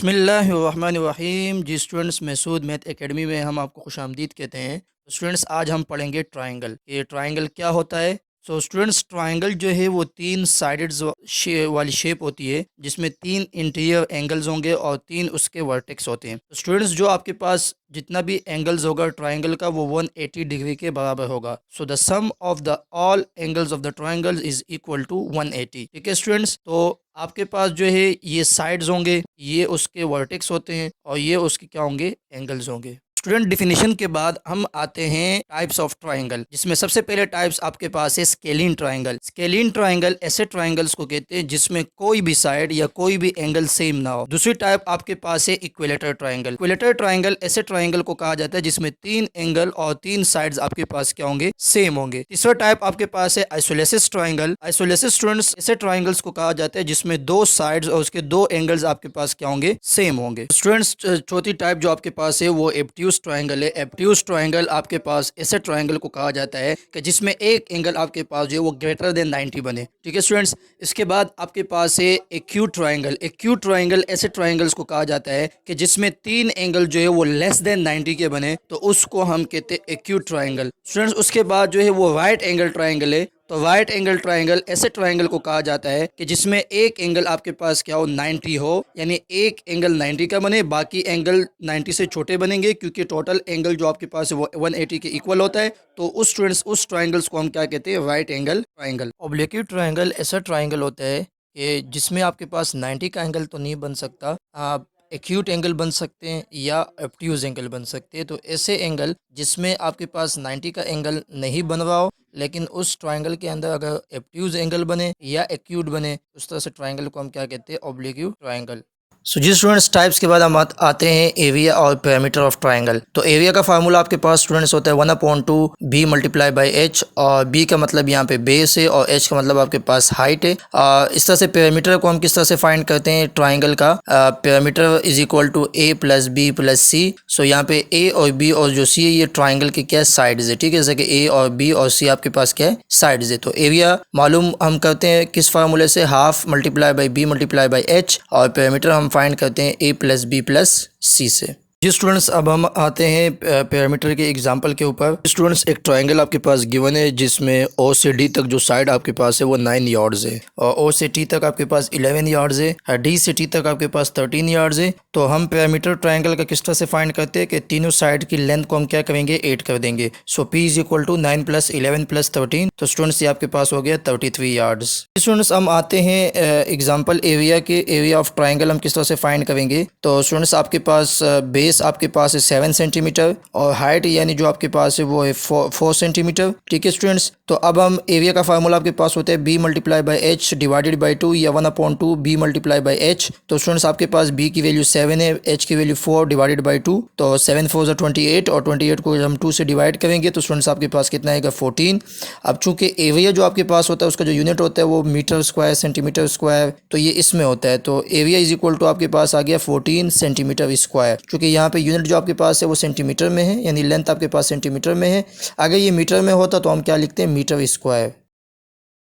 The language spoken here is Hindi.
बिस्मिल्लाहिर्रहमानिर्रहीम। जी स्टूडेंट्स, मसूद मैथ एकेडमी में हम आपको खुशामदीद कहते हैं। तो स्टूडेंट्स, आज हम पढ़ेंगे ट्रायंगल। ये ट्रायंगल क्या होता है। सो स्टूडेंट्स, ट्रायंगल जो है वो तीन साइडेड वाली शेप होती है, जिसमें तीन इंटीरियर एंगल्स होंगे और तीन उसके वर्टेक्स होते हैं। तो स्टूडेंट्स, जो आपके पास जितना भी एंगल्स होगा ट्रायंगल का वो 180 डिग्री के बराबर होगा। So the sum of the all angles of the triangle is equal to 180। ठीक है स्टूडेंट्स, तो आपके पास जो है ये साइड्स होंगे, ये उसके वर्टेक्स होते हैं और ये उसके क्या होंगे, एंगल्स होंगे। स्टूडेंट, डिफिनेशन के बाद हम आते हैं टाइप्स ऑफ ट्रायंगल, जिसमें सबसे पहले टाइप्स आपके पास है स्केलिन ट्रायंगल। स्केलिन ट्रायंगल ऐसे ट्रायंगल्स को कहते हैं जिसमें कोई भी साइड या कोई भी एंगल सेम ना हो। दूसरी टाइप आपके पास है इक्विलेटर ट्रायंगल। इक्विलेटर ट्रायंगल ऐसे ट्रायंगल को कहा जाता है जिसमें तीन एंगल और तीन साइड्स आपके पास क्या होंगे, सेम होंगे। तीसरा टाइप आपके पास है आइसोलेसिस ट्रायंगल। आइसोलेसिस स्टूडेंट्स ऐसे ट्रायंगल्स को कहा जाता है जिसमें दो साइड्स और उसके दो एंगल्स आपके पास क्या होंगे, सेम होंगे। स्टूडेंट्स, चौथी टाइप जो आपके पास है वो एब्ट्यूज ट्रायंगल है। एब्ट्यूज ट्रायंगल आपके पास ऐसे ट्रायंगल को कहा जाता है कि जिसमें एक एंगल आपके पास जो है वो ग्रेटर देन 90 बने। ठीक है स्टूडेंट्स, इसके बाद आपके पास है एक्यूट ट्रायंगल। एक्यूट ट्रायंगल ऐसे ट्रायंगल्स को कहा जाता है कि जिसमें तीन एंगल जो है वो लेस देन 90 के बने, तो उसको हम कहते हैं एक्यूट ट्रायंगल। स्टूडेंट्स, उसके बाद जो है वो राइट एंगल ट्रायंगल है। तो राइट एंगल ट्रायंगल ऐसे ट्रायंगल को कहा जाता है कि जिसमें एक एंगल आपके पास क्या हो, 90 हो, यानी एक एंगल 90 का बने, बाकी एंगल 90 से छोटे बनेंगे, क्योंकि टोटल एंगल जो आपके पास है वो 180 के इक्वल होता है। तो उस स्टूडेंट्स, उस ट्रायंगल्स को हम क्या कहते हैं, राइट एंगल ट्रायंगल। ऑब्लिक्यूट ट्रायंगल ऐसा ट्रायंगल होता है कि जिसमें आपके पास 90 का एंगल तो नहीं बन सकता, आप एक्यूट एंगल बन सकते हैं या ऑब्ट्यूज एंगल बन सकते हैं। तो ऐसे एंगल जिसमें आपके पास 90 का एंगल नहीं बन रहा हो, लेकिन उस ट्रायंगल के अंदर अगर ऑब्ट्यूज एंगल बने या एक्यूट बने, उस तरह से ट्रायंगल को हम क्या कहते हैं, ऑब्लिक्यूट ट्रायंगल। सो जी स्टूडेंट्स, टाइप्स के बाद हम आते हैं एरिया और पैरामीटर ऑफ ट्रायंगल। तो एरिया का फार्मूला आपके पास स्टूडेंट्स होता है 1/2 बी मल्टीप्लाई बाई एच, और बी का मतलब यहाँ पे बेस है और एच का मतलब आपके पास हाइट है। इस तरह से पैरामीटर को हम किस तरह से फाइंड करते हैं ट्रायंगल का, parameter is equal to A plus B plus C. So यहाँ पे ए और बी और जो सी है ये ट्रायंगल के क्या साइड्स है। ठीक है, जैसे कि ए और बी और सी आपके पास क्या है, साइड्स है। तो एरिया मालूम हम करते हैं किस फार्मूले से, half multiply by B multiply by H, और पैरामीटर हम फाइंड करते हैं A plus B plus C से। जी स्टूडेंट्स, अब हम आते हैं पैरामीटर के एग्जांपल के ऊपर। स्टूडेंट्स, एक ट्रायंगल आपके पास गिवन है जिसमें ओ से डी तक जो साइड आपके पास है वो 9 यार्ड्स है, और ओ से टी तक आपके पास 11 यार्ड्स है, डी से टी तक आपके पास 13 यार्ड्स है। तो हम पैरामीटर ट्रायंगल का किस तरह से फाइंड करते हैं कि तीनों साइड की लेंथ को हम क्या करेंगे, 8 कर देंगे। So P is equal to 9 plus 11 plus 13। तो स्टूडेंट्स, ये आपके पास हो गया 33 यार्ड्स। स्टूडेंट्स, हम आते हैं एग्जाम्पल एरिया के। एरिया ऑफ ट्रायंगल हम किस तरह से फाइंड करेंगे। तो स्टूडेंट्स, आपके पास बेस आपके पास 7 सेंटीमीटर और हाइट यानी जो आपके पास है वो है 4 सेंटीमीटर। ठीक है स्टूडेंट्स, तो अब हम एरिया का फार्मूला आपके पास होता है B multiply by H divided by 2 या 1/2 बी मल्टीप्लाई बाई एच। तो स्टूडेंट्स, आपके पास बी की वैल्यू 7 है, एच की वैल्यू 4 डिवाइडेड बाई 2। तो 7 4 ज़ा 28, और 28 को हम 2 से डिवाइड करेंगे तो स्टूडेंट्स आपके पास कितना आएगा, 14। अब चूंकि एरिया जो आपके पास होता है उसका जो यूनिट होता है वो मीटर स्क्वायर सेंटीमीटर स्क्वायर, तो ये इसमें होता है। तो एरिया इज इक्वल टू आपके पास आ गया 14 सेंटीमीटर स्क्वायर। चूंकि यहाँ पे यूनिट जो आपके पास है वो सेंटीमीटर में है, यानी लेंथ आपके पास सेंटीमीटर में है। अगर ये मीटर में होता तो हम क्या लिखते हैं, मीटर स्क्वायर।